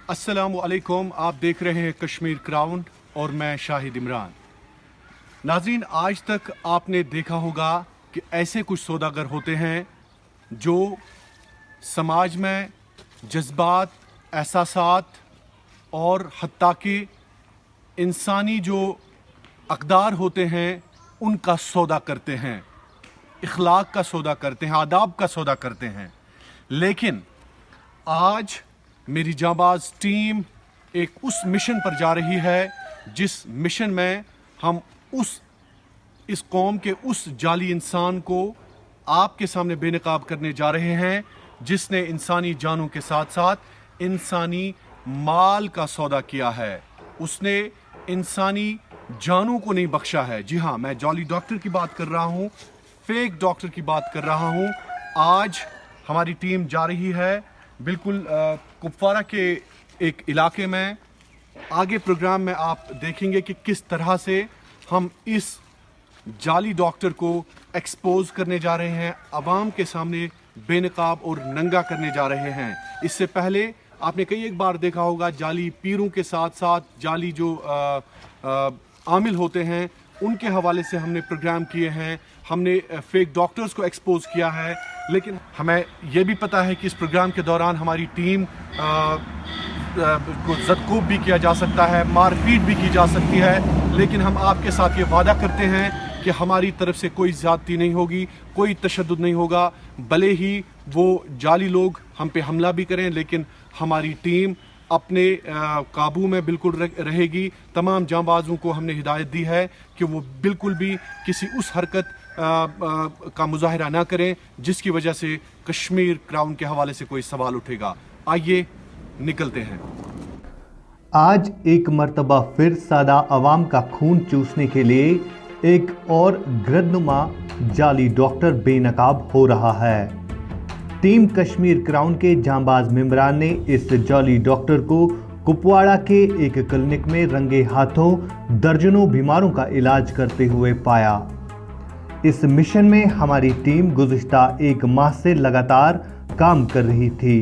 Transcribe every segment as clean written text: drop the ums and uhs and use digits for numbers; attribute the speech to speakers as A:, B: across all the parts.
A: अस्सलामुअलैकुम। आप देख रहे हैं कश्मीर क्राउन और मैं शाहिद इमरान। नाज़रीन, आज तक आपने देखा होगा कि ऐसे कुछ सौदागर होते हैं जो समाज में जज्बात, एहसासात और हत्ता कि इंसानी जो अक़दार होते हैं उनका सौदा करते हैं, इखलाक का सौदा करते हैं, आदाब का सौदा करते हैं। लेकिन आज मेरी जांबाज टीम एक उस मिशन पर जा रही है जिस मिशन में हम इस कौम के उस जाली इंसान को आपके सामने बेनकाब करने जा रहे हैं जिसने इंसानी जानों के साथ साथ इंसानी माल का सौदा किया है। उसने इंसानी जानों को नहीं बख्शा है। जी हाँ, मैं जाली डॉक्टर की बात कर रहा हूँ, फेक डॉक्टर की बात कर रहा हूँ। आज हमारी टीम जा रही है बिल्कुल कुपवारा के एक इलाके में। आगे प्रोग्राम में आप देखेंगे कि किस तरह से हम इस जाली डॉक्टर को एक्सपोज करने जा रहे हैं, आवाम के सामने बेनकाब और नंगा करने जा रहे हैं। इससे पहले आपने कई एक बार देखा होगा जाली पीरों के साथ साथ जाली जो आमिल होते हैं उनके हवाले से हमने प्रोग्राम किए हैं, हमने फेक डॉक्टर्स को एक्सपोज किया है। लेकिन हमें यह भी पता है कि इस प्रोग्राम के दौरान हमारी टीम को ज़दकूब भी किया जा सकता है, मारपीट भी की जा सकती है। लेकिन हम आपके साथ ये वादा करते हैं कि हमारी तरफ से कोई ज़्यादती नहीं होगी, कोई तशद्दुद नहीं होगा। भले ही वो जाली लोग हम पे हमला भी करें, लेकिन हमारी टीम अपने काबू में बिल्कुल रहेगी। तमाम जांबाजों को हमने हिदायत दी है कि वो बिल्कुल भी किसी उस हरकत का मुजाहिरा ना करें जिसकी वजह से कश्मीर क्राउन के हवाले से कोई सवाल उठेगा। आइए निकलते हैं।
B: आज एक मर्तबा फिर सादा आवाम का खून चूसने के लिए एक और गिरदनुमा जाली डॉक्टर बेनकाब हो रहा है। टीम कश्मीर क्राउन के जांबाज मेंबरान ने इस जाली डॉक्टर को कुपवाड़ा के एक क्लिनिक में रंगे हाथों दर्जनों बीमारों का इलाज करते हुए पाया। इस मिशन में हमारी टीम गुज़िश्ता एक माह से लगातार काम कर रही थी,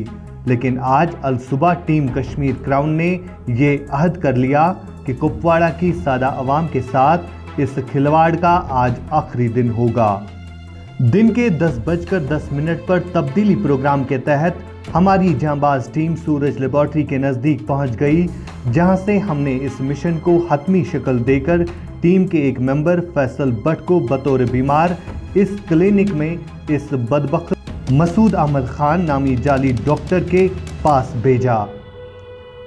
B: लेकिन आज अल सुबह टीम कश्मीर क्राउन ने ये अहद कर लिया कि कुपवाड़ा की सादा आवाम के साथ इस खिलवाड़ का आज आखिरी दिन होगा। दिन के 10:10 पर तब्दीली प्रोग्राम के तहत हमारी जांबाज टीम सूरज लेबॉर्ट्री के नज़दीक पहुंच गई, जहां से हमने इस मिशन को हतमी शक्ल देकर टीम के एक मेंबर फैसल भट्ट को बतौर बीमार इस क्लिनिक में इस बदबख्त मसूद अहमद खान नामी जाली डॉक्टर के पास भेजा।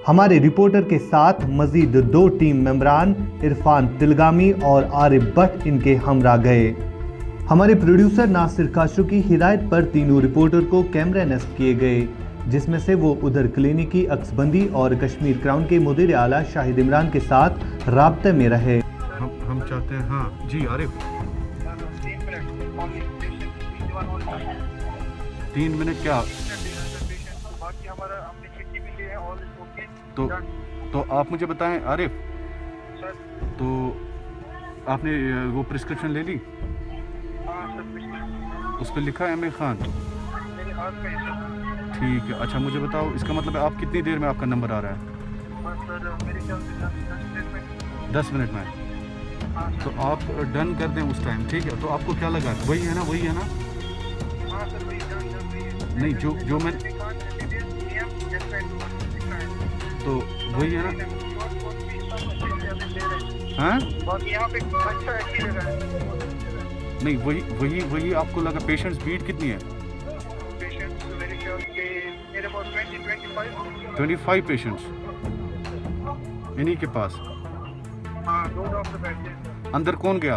B: हमारे रिपोर्टर के साथ मजीद 2 टीम मेंबरान इरफान तिलगामी और आरिफ भट्ट इनके हमरा गए। हमारे प्रोड्यूसर नासिर काशरू की हिदायत पर तीनों रिपोर्टर को कैमरा नस्ब किए गए, जिसमें से वो उधर क्लिनिक की अक्सबंदी और कश्मीर क्राउन के मुदीर आला शाहिद इमरान के साथ राब्ते में रहे।
A: हम चाहते हैं, हाँ जी आरिफ, 3 मिनट क्या? तो आप मुझे बताएं आरिफ, तो आपने वो प्रिस्क्रिप्शन ले ली? उस पर लिखा है एम ए खान। ठीक है, अच्छा मुझे बताओ, इसका मतलब है आप कितनी देर में आपका नंबर आ रहा है? 10 मिनट में। तो आप डन कर दें उस टाइम, ठीक है? तो आपको क्या लगा, वही है ना? वही है ना? नहीं, जो मैं, तो वही है ना? हाँ नहीं, वही आपको लगा। पेशेंट्स बीट कितनी है? 25 पेशेंट्स इन्हीं के पास।
C: हाँ, 2 डॉक्टर बैठे हैं।
A: अंदर कौन गया?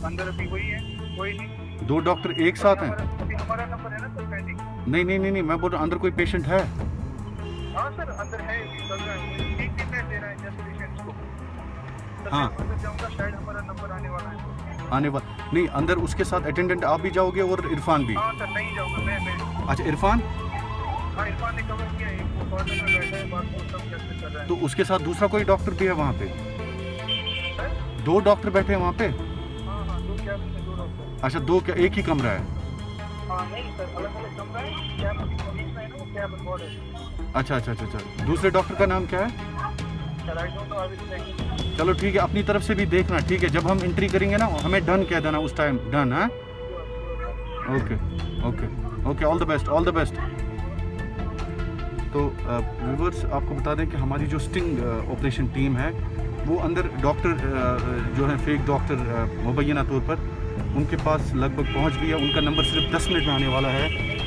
C: अंदर अभी वही है, कोई नहीं।
A: 2 डॉक्टर एक साथ हैं?
C: अभी हमारा नंबर है ना सर, पेंडिंग।
A: नहीं, मैं बोल रहा अंदर कोई पेशेंट है?
C: हाँ सर, अंदर है, चल रहा है, ठीक दे रहा है जैसे पेशेंट्स को।
A: हाँ,
C: अंदर जाऊंगा, शायद हमारा नंबर आने वाला है।
A: आने वाला नहीं, अंदर उसके साथ अटेंडेंट आप भी जाओगे और इरफान भी?
C: हाँ सर, नहीं जाऊंगा मैं।
A: अच्छा, इरफान?
C: हाँ, इरफान ने कवर किया, एक वो कॉर्नर में बैठा है, बात वो सब कैसे कर रहा है।
A: तो उसके साथ दूसरा कोई डॉक्टर भी है वहाँ पे? 2 डॉक्टर बैठे हैं वहाँ पे?
C: हाँ, 2 कैबिन में 2 डॉक्टर।
A: अच्छा, 2 क्या एक ही कमरा है?
C: हाँ नहीं सर, अलग अलग कमरा है। कैबिन में है ना, वो कैबिन वार्ड है।
A: अच्छा अच्छा अच्छा अच्छा, दूसरे डॉक्टर का नाम क्या है?
C: Sir, I don't know. I will check.
A: चलो ठीक है, अपनी तरफ से भी देखना, ठीक है? जब हम एंट्री करेंगे ना, हमें डन कह देना उस टाइम, डन है? Okay okay okay, all the best, all the best. तो व्यूअर्स, आपको बता दें कि हमारी जो स्टिंग ऑपरेशन टीम है, वो अंदर डॉक्टर जो है फेक डॉक्टर मुबैना तौर पर उनके पास लगभग पहुंच गई है। उनका नंबर सिर्फ 10 मिनट में आने वाला है।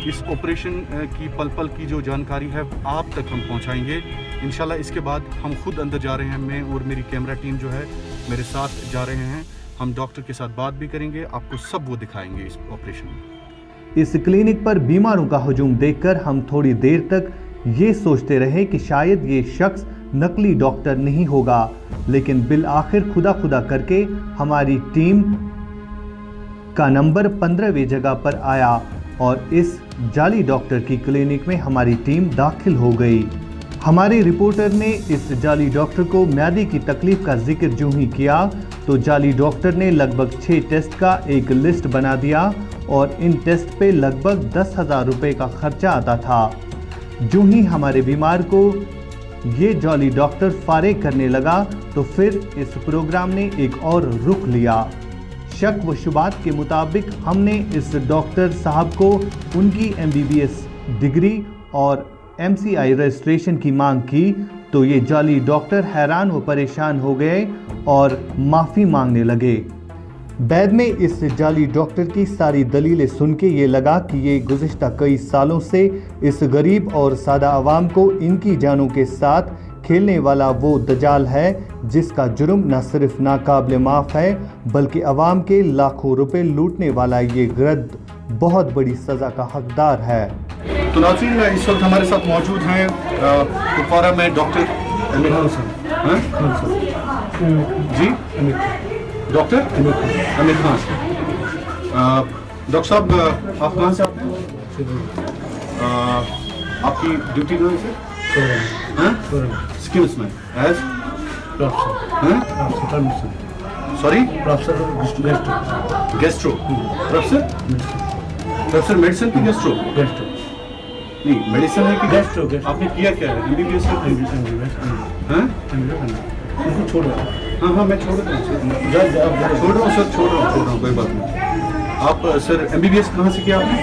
A: इस ऑपरेशन की पल पल की जो जानकारी है आप तक हम पहुंचाएंगे इंशाल्लाह। इसके बाद हम खुद अंदर जा रहे हैं, मैं और मेरी कैमरा टीम जो है मेरे साथ जा रहे हैं। हम डॉक्टर के साथ बात भी करेंगे, आपको सब वो दिखाएंगे इस ऑपरेशन में।
B: इस क्लिनिक पर बीमारों का हुजूम देखकर हम थोड़ी देर तक ये सोचते रहे कि शायद ये शख्स नकली डॉक्टर नहीं होगा, लेकिन बिल आखिर खुदा खुदा करके हमारी टीम का नंबर 15वीं जगह पर आया और इस जाली डॉक्टर की क्लिनिक में हमारी टीम दाखिल हो गई। हमारे रिपोर्टर ने इस जाली डॉक्टर को म्यादी की तकलीफ का जिक्र जो ही किया तो जाली डॉक्टर ने लगभग 6 टेस्ट का एक लिस्ट बना दिया और इन टेस्ट पे लगभग 10,000 रुपये का खर्चा आता था। जो ही हमारे बीमार को ये जाली डॉक्टर फारिग करने लगा तो फिर इस प्रोग्राम ने एक और रुख लिया। शक व शुबात के मुताबिक हमने इस डॉक्टर साहब को उनकी MBBS डिग्री और MCI रजिस्ट्रेशन की मांग की तो ये जाली डॉक्टर हैरान व परेशान हो गए और माफ़ी मांगने लगे। बाद में इस जाली डॉक्टर की सारी दलीलें सुन के ये लगा कि ये गुज़िश्ता कई सालों से इस गरीब और सादा आवाम को इनकी जानों के साथ खेलने वाला वो दजाल है जिसका जुर्म न सिर्फ नाकाबिल माफ़ है बल्कि आवाम के लाखों रुपए लूटने वाला ये गिरद बहुत बड़ी सज़ा का हकदार है।
A: तो नाज़रीन, इस वक्त हमारे साथ मौजूद हैं कुपवारा में डॉक्टर अमीर खान जी, डॉक्टर अमीर खान। डॉक्टर साहब, आप कहाँ से आते हैं? आपकी ड्यूटी कहाँ से? स्किल्स में as sorry gastro professor medicine की गेस्ट्रो नहीं, मेडिसिन है कि गेस्ट्रो? आपने किया क्या है? MBBS छोड़ रहा हूँ। हाँ मैं छोड़ रहा हूँ, छोड़ रहा हूँ सर, छोड़ रहा हूँ, कोई बात नहीं। आप सर MBBS कहाँ से किया आपने?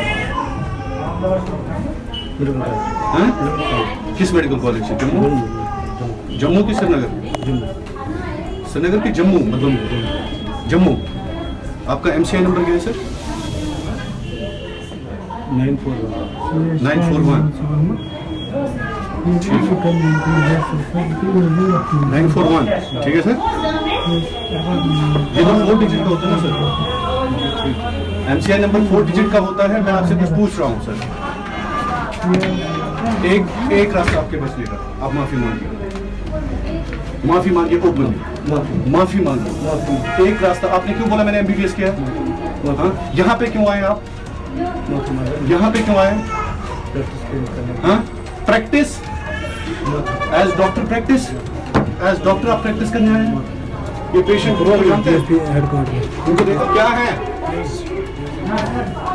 A: किस मेडिकल कॉलेज से? जम्मू की श्रीनगर? श्रीनगर की जम्मू, मतलब जम्मू। आपका MCI नंबर क्या है सर? 941। 941, ठीक है सर। ये तो 4 डिजिट का होता है ना सर? MCI नंबर 4 डिजिट का होता है। मैं आपसे कुछ पूछ रहा हूँ सर। एक रास्ता आपके बचने का, आप माफी मांगिए ओपन, माफी मांगिए। एक रास्ता, आपने क्यों बोला मैंने MBBS किया? हाँ, यहाँ पे क्यों आए आप? यहाँ पे क्यों आए? हाँ, practice as doctor, practice as doctor आप प्रैक्टिस करने आए हैं। ये पेशेंट को जानते हैं? उनको देखो क्या है।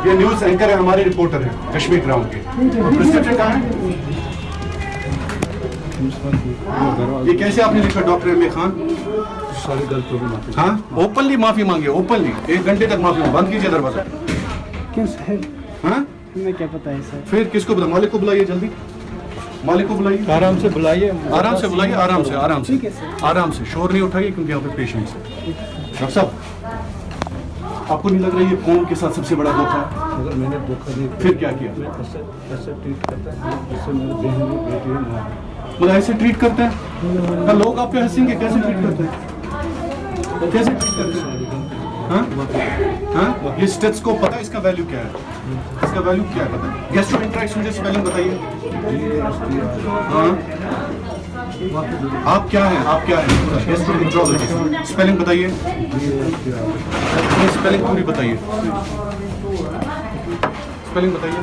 A: ये न्यूज एंकर है, हमारे रिपोर्टर हैं कश्मीर क्राउन के। प्रिस्क्रिप्शन कहाँ है? ये कैसे आपने लिखा डॉक्टर अमीर खान?
D: सारी गलत प्रॉब्लम आती है।
A: हाँ, ओपनली माफी मांगे, ओपनली 1 घंटे तक माफी। बंद कीजिए दरवाजा।
D: क्यों सर?
A: हाँ,
D: हमें क्या पता है सर?
A: फिर किसको बुला? मालिक को बुलाइए, जल्दी मालिक को बुलाइए।
D: आराम से बुलाइए,
A: आराम से बुलाइए, आराम से, आराम से,
D: ठीक है सर।
A: आराम से। शोर नहीं उठाइए क्योंकि यहाँ पे पेशेंट्स है। डॉक्टर साहब, आपको नहीं लग रहा है ये कौन के साथ सबसे बड़ा धोखा है?
D: अगर मैंने धोखा नहीं किया,
A: फिर क्या किया?
D: मैं ऐसे ट्रीट करता है जिससे मेरी बहन भी बेटी है माँ।
A: मतलब ऐसे ट्रीट करते हैं? हाँ, लोग आप पे हंसेंगे। कैसे ट्रीट करते हैं? कैसे ट्रीट करते हैं? हाँ हाँ, ये स्टेट्स को पता है इसका वैल्यू क्या है? इसका वैल्यू क्या है पता है? गैस्ट्रोएंटेराइटिस मुझे स्पेलिंग बताइए। हाँ, आप क्या हैं? आप क्या हैं? गैस्ट्रोएंटेरोलॉजिस्ट, स्पेलिंग बताइए। स्पेलिंग पूरी बताइए, स्पेलिंग बताइए।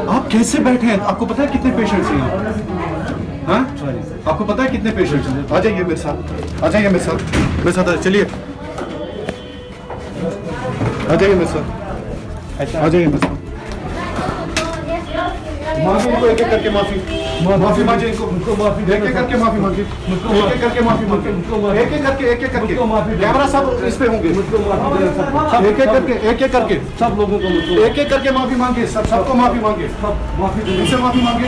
A: आप कैसे बैठे हैं? आपको पता है कितने पेशेंट्स हैं यहाँ? हाँ, आपको पता है कितने पेशेंट्स हैं? आ जाइए मेरे साथ, आ जाइए मेरे साथ, मेरे साथ चलिए, आ जाइए मेरे साथ, आ जाइए मेरे साथ। माफी इनको एक एक करके माफी मांगे इनको एक एक करके माफी मांगे एक एक करके माफी मांगे एक एक करके कैमरा सब इस पे होंगे एक एक करके
D: सब लोगों को
A: एक एक करके माफी मांगे सबको माफी मांगे इनसे माफी मांगे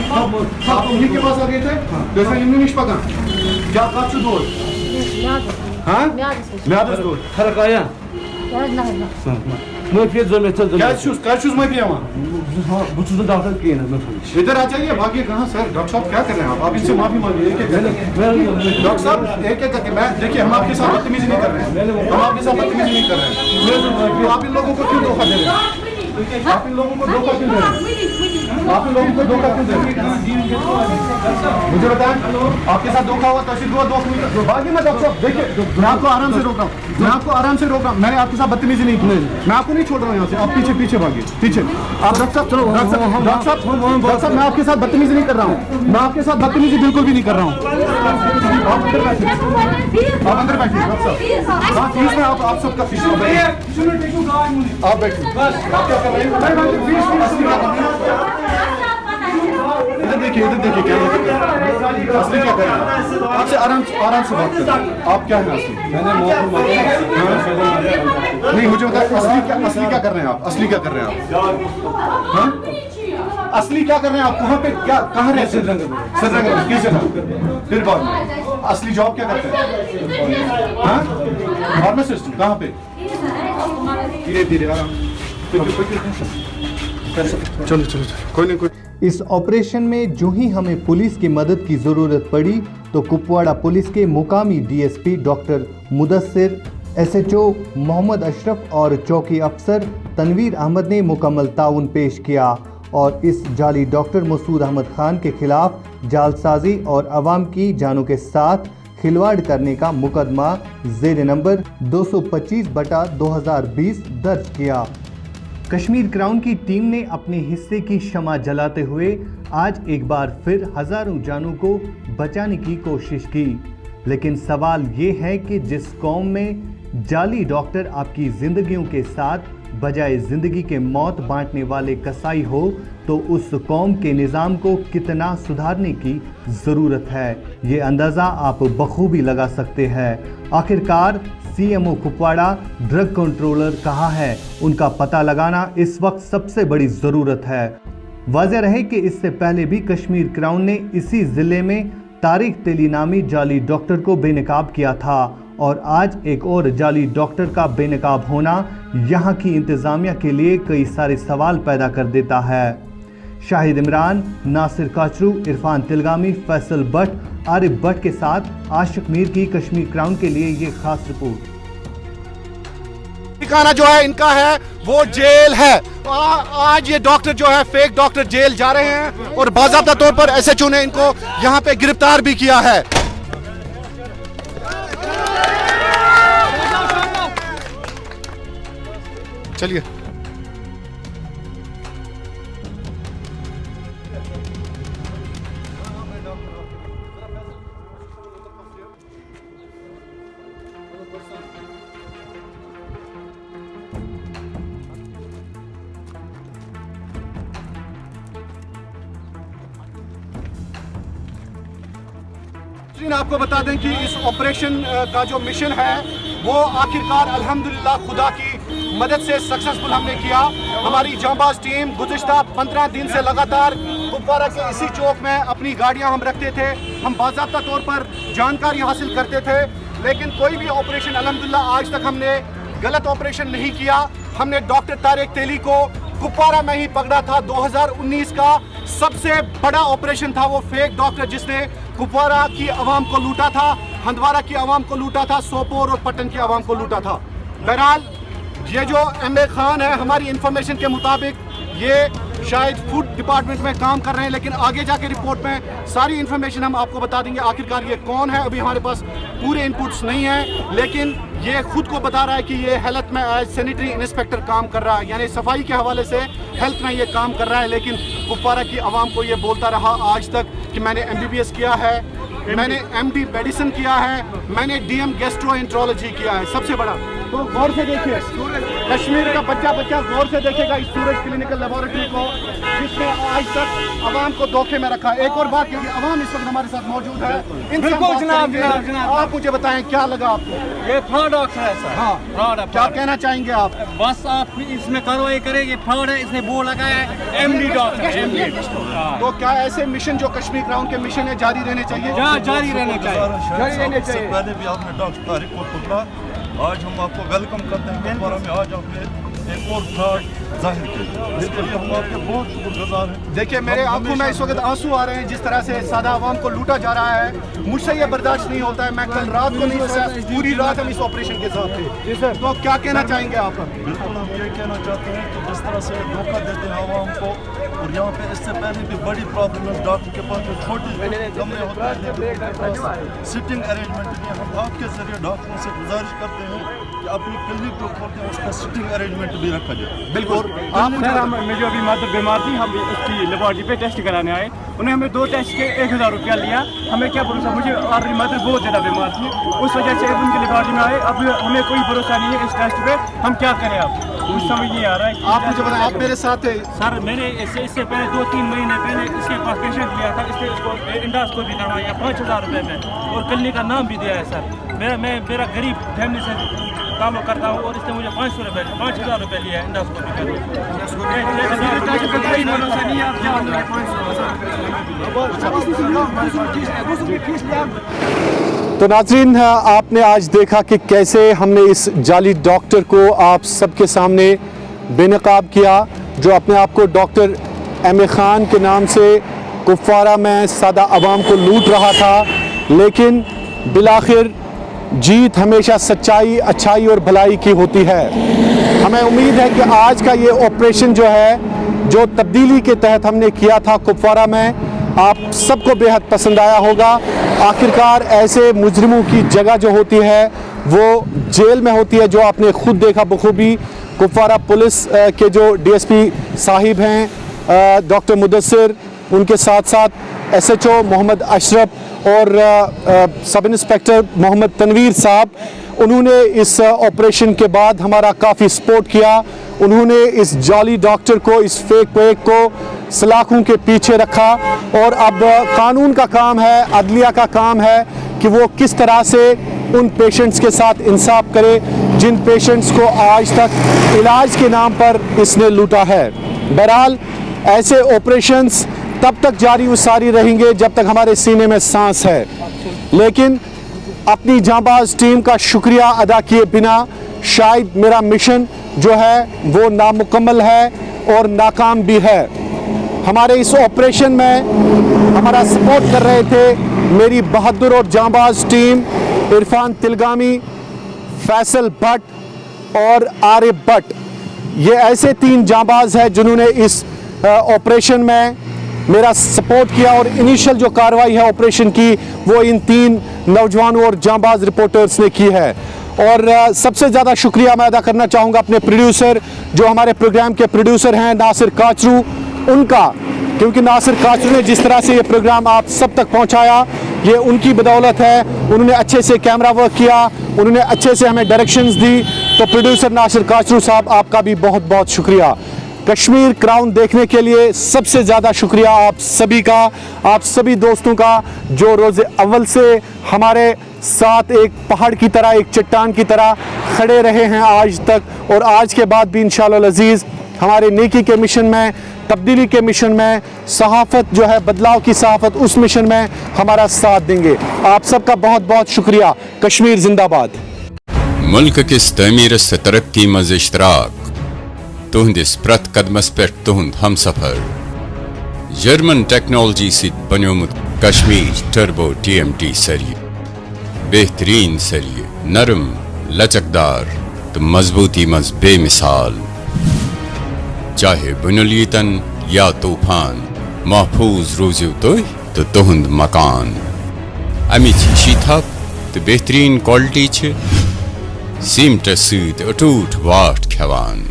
A: आप उन्हीं के पास आ गए थे जैसे इन्होंने निष्पा क्या काट दो हाँ म्यादस दो
D: खरकाया मैं फिर जो मैं चल
A: क्या शूज में भी वहाँ
D: हाँ बुच्चू डॉक्टर के ना मैं
A: इधर आ जाइए भागिए कहाँ सर डॉक्टर साहब क्या कर रहे हैं आप इनसे माफी मांगिए एक एक डॉक्टर साहब एक एक करके मैं देखिए हम आपके साथ बदतमीजी नहीं कर रहे हैं हम आपके साथ बदतमीजी नहीं कर रहे हैं तो आप इन लोगों को क्यों धोखा दे रहे हैं आप इन लोगों को धोखा क्यों दे रहे हैं आप इन लोगों को धोखा क्यों दे रहे हैं मुझे बताएं आपके साथ धोखा हुआ तहसील हुआ धोखा भागिए मैं डॉक्टर साहब देखिए मैं आपको आराम से रोक रहा हूँ मैं आपको आराम से रोक रहा हूँ मैंने आपके साथ बदतमीजी नहीं की मैं आपको नहीं छोड़ रहा हूँ यहाँ से आप पीछे पीछे भागिए पीछे आप डॉक्टर साहब चलो डॉक्टर साहब मैं आपके साथ बदतमीजी नहीं कर रहा हूँ मैं आपके साथ बदतमीजी बिल्कुल भी नहीं कर रहा हूँ आप अंदर बैठिए आप अंदर बैठिए डॉक्टर साहब हाँ फीस में आप सबका फीस आप बैठिए आप क्या कर रहे हैं इधर देखिए क्या असली क्या कर रहे हैं आपसे आराम से बात करें आप क्या है असली नहीं मुझे बताया असली क्या कर रहे हैं आप असली क्या कर रहे हैं आप हाँ? असली क्या कर रहे हैं आप कहाँ पे क्या कहाँ रहे सिद्धरंग किस जगह फिर बाद में असली जॉब क्या करते हैं हाँ फार्मासिस्ट कहाँ पे धीरे धीरे आराम चलो कोई नहीं कोई
B: इस ऑपरेशन में जो ही हमें पुलिस की मदद की ज़रूरत पड़ी तो कुपवाड़ा पुलिस के मुकामी DSP doctor Mudassir SHO Mohammad Ashraf और चौकी अफसर तनवीर अहमद ने मुकम्मल ताउन पेश किया और इस जाली डॉक्टर मसूद अहमद खान के खिलाफ जालसाजी और अवाम की जानों के साथ खिलवाड़ करने का मुकदमा ज़ेर नंबर 225/2020 दर्ज किया। कश्मीर क्राउन की टीम ने अपने हिस्से की शमा जलाते हुए आज एक बार फिर हजारों जानों को बचाने की कोशिश की, लेकिन सवाल ये है कि जिस कौम में जाली डॉक्टर आपकी जिंदगियों के साथ बजाय जिंदगी के मौत बांटने वाले कसाई हो तो उस कौम के निज़ाम को कितना सुधारने की ज़रूरत है, ये अंदाज़ा आप बखूबी लगा सकते हैं। आखिरकार सीएमओ कुपवाड़ा ड्रग कंट्रोलर कहाँ है, उनका पता लगाना इस वक्त सबसे बड़ी ज़रूरत है। वाज़ेह रहे कि इससे पहले भी कश्मीर क्राउन ने इसी ज़िले में तारिक तेली नामी जाली डॉक्टर को बेनकाब किया था और आज एक और जाली डॉक्टर का बेनकाब होना यहाँ की इंतज़ामिया के लिए कई सारे सवाल पैदा कर देता है। शाहिद इमरान, नासिर काचरू, इरफान तिलगामी, फैसल भट्ट, आरिफ भट्ट के साथ आशिक मीर की कश्मीर क्राउन के लिए ये खास रिपोर्ट।
A: ठिकाना जो है इनका है वो जेल है। आज ये डॉक्टर जो है फेक डॉक्टर जेल जा रहे हैं और बाज़ाब्ता तौर पर एसएचओ ने इनको यहाँ पे गिरफ्तार भी किया है। चलिए आपको बता दें कि इस ऑपरेशन का जो मिशन है वो आखिरकार अल्हम्दुलिल्लाह खुदा की मदद से सक्सेसफुल हमने किया। हमारी जांबाज टीम गुज़िश्ता 15 दिन से लगातार कुपवाड़ा के इसी चौक में अपनी गाड़ियां हम रखते थे, हम बाज़ाब्ता तौर पर जानकारी हासिल करते थे, लेकिन कोई भी ऑपरेशन अल्हम्दुलिल्लाह आज तक हमने गलत ऑपरेशन नहीं किया। हमने डॉक्टर तारिक तेली को कुपवाड़ा में ही पकड़ा था। 2019 का सबसे बड़ा ऑपरेशन था वो फेक डॉक्टर जिसने कुपवाड़ा की आवाम को लूटा था, हंदवाड़ा की आवाम को लूटा था, सोपोर और पट्टन की आवाम को लूटा था। बहरहाल ये जो एमए खान है हमारी इंफॉर्मेशन के मुताबिक ये शायद फूड डिपार्टमेंट में काम कर रहे हैं, लेकिन आगे जाके रिपोर्ट में सारी इंफॉर्मेशन हम आपको बता देंगे आखिरकार ये कौन है। अभी हमारे पास पूरे इनपुट्स नहीं हैं, लेकिन ये खुद को बता रहा है कि ये हेल्थ में एज सैनिटरी इंस्पेक्टर काम कर रहा है, यानी सफाई के हवाले से हेल्थ में ये काम कर रहा है। लेकिन कुपवाड़ा की आवाम को ये बोलता रहा आज तक कि मैंने MBBS किया है, मैंने MD मेडिसिन किया है, मैंने DM गैस्ट्रोएंट्रोलॉजी किया है। सबसे बड़ा तो गौर से देखिए, कश्मीर का बच्चा गौर से देखेगा इस सूरज क्लिनिकल लेबोरेटरी को, जिसने आज तक अवाम को धोखे में रखा। एक और बात क्योंकि अवाम इस वक्त हमारे साथ मौजूद है,
E: बिल्कुल जनाब।
A: आप मुझे बताएं क्या लगा आपको?
E: ये फ्रॉड डॉक्टर है सर।
A: हाँ,
E: फ्रॉड है।
A: क्या कहना चाहेंगे आप?
E: बस आप इसमें कार्रवाई करें, ये फ्रॉड है। इसने बोर्ड लगाया है एमडी डॉक्टर, एमडी।
A: तो क्या ऐसे मिशन जो कश्मीर क्राउन के मिशन है जारी रहने चाहिए?
E: जारी रहने चाहिए।
F: इससे पहले भी आपने डॉक्टर तारिक को पकड़ा, आज हम आपको वेलकम करते हैं कुपवारा में। आज आपने एक और फ्रॉड जाहिर किया, इसके लिए हम आपके बहुत शुक्रगुजार हैं।
A: देखिए मेरे आंखों में इस वक्त आंसू आ रहे हैं, जिस तरह से सादा आवाम को लूटा जा रहा है, मुझसे ये बर्दाश्त नहीं होता है। मैं कल रात को नहीं सोया, पूरी रात हम इस ऑपरेशन के साथ थे। तो क्या कहना चाहेंगे आप?
F: बिल्कुल हम ये कहना चाहते हैं कि जिस तरह से धोखा देते हैं आवाम को, और यहाँ पे इससे पहले भी बड़ी प्रॉब्लम है। डॉक्टर के पास जो छोटे कमरे होते हैं, सिटिंग अरेंजमेंट नहीं है। हम आपके जरिए डॉक्टरों से गुजारिश करते हैं कि अपनी क्लिनिक जो खोलते हैं उसका सिटिंग अरेंजमेंट भी रखा जाए।
A: बिल्कुल।
G: सर मुझे अभी मदर बीमार थी, हम उसकी लेबोरेटरी पे टेस्ट कराने आए। उन्होंने हमें 2 टेस्ट के 1000 रुपया लिया। हमें क्या भरोसा, मुझे और मदर बहुत ज़्यादा बीमार थी, उस वजह से उनकी लेबोरेटरी में आए। अब हमें कोई भरोसा नहीं है इस टेस्ट पे, हम क्या करें? अब कुछ समझ नहीं आ रहा है।
A: आप मुझे बताएं, आप मेरे साथ थे?
G: सर मैंने इससे पहले 2-3 महीने पहले इसके पास पेशेंट लिया था, इसने उसको इंडोस्कोपी करवाया 5000 रुपये में, और क्लिनिक का नाम भी दिया है सर। मेरा गरीब फैमिली से ताल्लुक करता हूँ, और इसने मुझे 5000 रुपये लिया है इंडोस्कोपी का।
A: तो नाज़रीन, आपने आज देखा कि कैसे हमने इस जाली डॉक्टर को आप सबके सामने बेनकाब किया, जो अपने आप को डॉक्टर एम ए खान के नाम से कुपवारा में सादा आवाम को लूट रहा था। लेकिन बिलाखिर जीत हमेशा सच्चाई, अच्छाई और भलाई की होती है। हमें उम्मीद है कि आज का ये ऑपरेशन जो है, जो तब्दीली के तहत हमने किया था कुपवारा में, आप सबको बेहद पसंद आया होगा। आखिरकार ऐसे मुजरिमों की जगह जो होती है वो जेल में होती है, जो आपने खुद देखा बखूबी। कुपवारा पुलिस के जो डीएसपी साहिब हैं डॉक्टर मुदस्सिर, उनके साथ साथ एसएचओ मोहम्मद अशरफ और सब इंस्पेक्टर मोहम्मद तनवीर साहब, उन्होंने इस ऑपरेशन के बाद हमारा काफ़ी सपोर्ट किया। उन्होंने इस जाली डॉक्टर को, इस फेक पेक को सलाखों के पीछे रखा, और अब कानून का काम है, अदलिया का काम है कि वो किस तरह से उन पेशेंट्स के साथ इंसाफ करे जिन पेशेंट्स को आज तक इलाज के नाम पर इसने लूटा है। बहरहाल ऐसे ऑपरेशंस तब तक जारी सारी रहेंगे जब तक हमारे सीने में सांस है, लेकिन अपनी जांबाज टीम का शुक्रिया अदा किए बिना शायद मेरा मिशन जो है वो नामुकम्मल है और नाकाम भी है। हमारे इस ऑपरेशन में हमारा सपोर्ट कर रहे थे मेरी बहादुर और जांबाज टीम, इरफान तिलगामी, फैसल भट्ट और आरिफ भट्ट। ये ऐसे 3 जांबाज हैं जिन्होंने इस ऑपरेशन में मेरा सपोर्ट किया, और इनिशियल जो कार्रवाई है ऑपरेशन की वो इन 3 नौजवानों और जांबाज रिपोर्टर्स ने की है। और सबसे ज़्यादा शुक्रिया मैं अदा करना चाहूँगा अपने प्रोड्यूसर, जो हमारे प्रोग्राम के प्रोड्यूसर हैं, नासिर काचरू, उनका, क्योंकि नासिर काचरू ने जिस तरह से ये प्रोग्राम आप सब तक पहुँचाया, ये उनकी बदौलत है। उन्होंने अच्छे से कैमरा वर्क किया, उन्होंने अच्छे से हमें डायरेक्शंस दी। तो प्रोड्यूसर नासिर काचरू साहब, आपका भी बहुत बहुत शुक्रिया। कश्मीर क्राउन देखने के लिए सबसे ज़्यादा शुक्रिया आप सभी का, आप सभी दोस्तों का, जो रोज़े अव्वल से हमारे साथ एक पहाड़ की तरह, एक चट्टान की तरह खड़े रहे हैं आज तक, और आज के बाद भी इंशाअल्लाह अज़ीज़ हमारे नेकी के मिशन में, तब्दीली के मिशन में, सहाफ़त जो है बदलाव की सहाफ़त, उस मिशन में हमारा साथ देंगे। आप सबका बहुत बहुत शुक्रिया। कश्मीर जिंदाबाद।
H: मुल्क किस तमीर से तरक्की मज इश्तराक तुहंदिस प्रत कदमस पे तुहंद हम सफर जर्मन टेक्नोलॉजी से बनोमुत कश्मीर टर्बो TMT सरिये, बेहतरीन सरिये, नरम, लचकदार तो मजबूती मज बेमिसाल। चाहे बुनुलीतन या तूफान, महफूज रोज़ो तो तुहंद मकान। अमी शीथप तो बेहतरीन क्वालिटी छे, सीमट सूद अटूट वाट खेवान।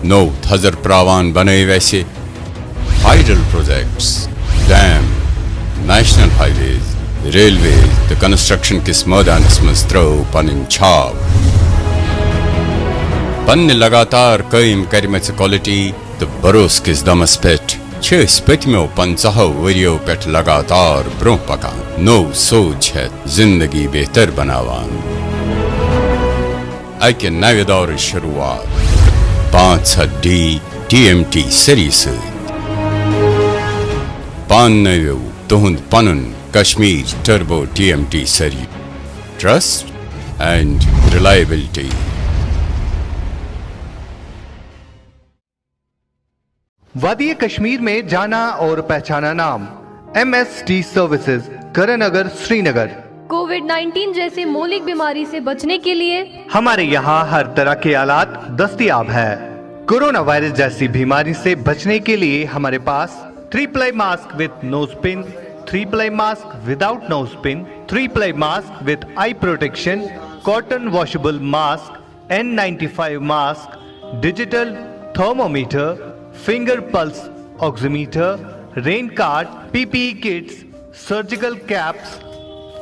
H: नो थजर प्रावान बने वैसे hydel projects, dam, national highways, railway तो कंस्ट्रक्शन किस मैदानस मज त्रो पन छाप पन्न लगातार कायम करमच क्वालिटी तो भरोस किस दमस पेट पत्मो 50 वरियो पेट लगातार ब्रोह पकान नो सोच है जिंदगी बेहतर बनावान अके नवे दौर शुरुआत 5D TMT सरी पान नवो तुहंद पनुन कश्मीर टर्बो TMT सरी ट्रस्ट एंड रिलायबिलिटी।
B: वादी कश्मीर में जाना और पहचाना नाम MST सर्विसेज करनगर श्रीनगर।
I: कोविड-19 जैसे मौलिक बीमारी से बचने के लिए
B: हमारे यहाँ हर तरह के आलात दस्तयाब है। कोरोना वायरस जैसी बीमारी से बचने के लिए हमारे पास 3-ply mask with nose pin, 3-ply mask without nose pin, 3-ply mask with eye protection, cotton washable mask, N95 mask, digital thermometer, finger pulse oximeter, rain card, PPE kits, surgical caps,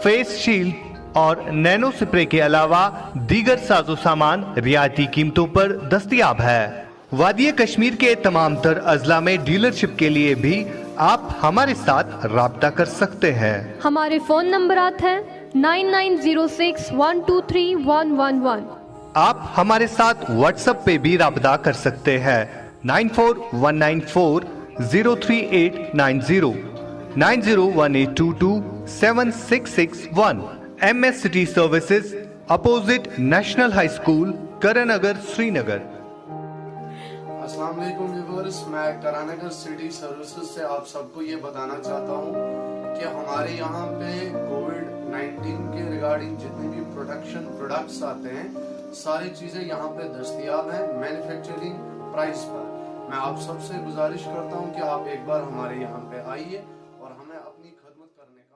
B: face shield और nano spray के अलावा दीगर साजो सामान रियायती कीमतों पर दस्तयाब है। वादी कश्मीर के तमाम तर अजला में डीलरशिप के लिए भी आप हमारे साथ राब्ता कर सकते हैं।
I: हमारे फोन नंबरात हैं 9906123111।
B: आप हमारे साथ व्हाट्सएप पे भी राब्ता कर सकते हैं 9419403890, 9018227661। MST services opposite national high school Karan Nagar Srinagar.
J: अस्सलाम वालेकुम व्यूअर्स, मैं करनगर सिटी सर्विसेज से आप सबको ये बताना चाहता हूँ कि हमारे यहाँ पे कोविड-19 के रिगार्डिंग जितने भी प्रोटेक्शन प्रोडक्ट्स आते हैं सारी चीज़ें यहाँ पे दस्तयाब हैं मैन्युफैक्चरिंग प्राइस पर। मैं आप सबसे गुजारिश करता हूँ कि आप एक बार हमारे यहाँ पे आइए और हमें अपनी खदमत करने का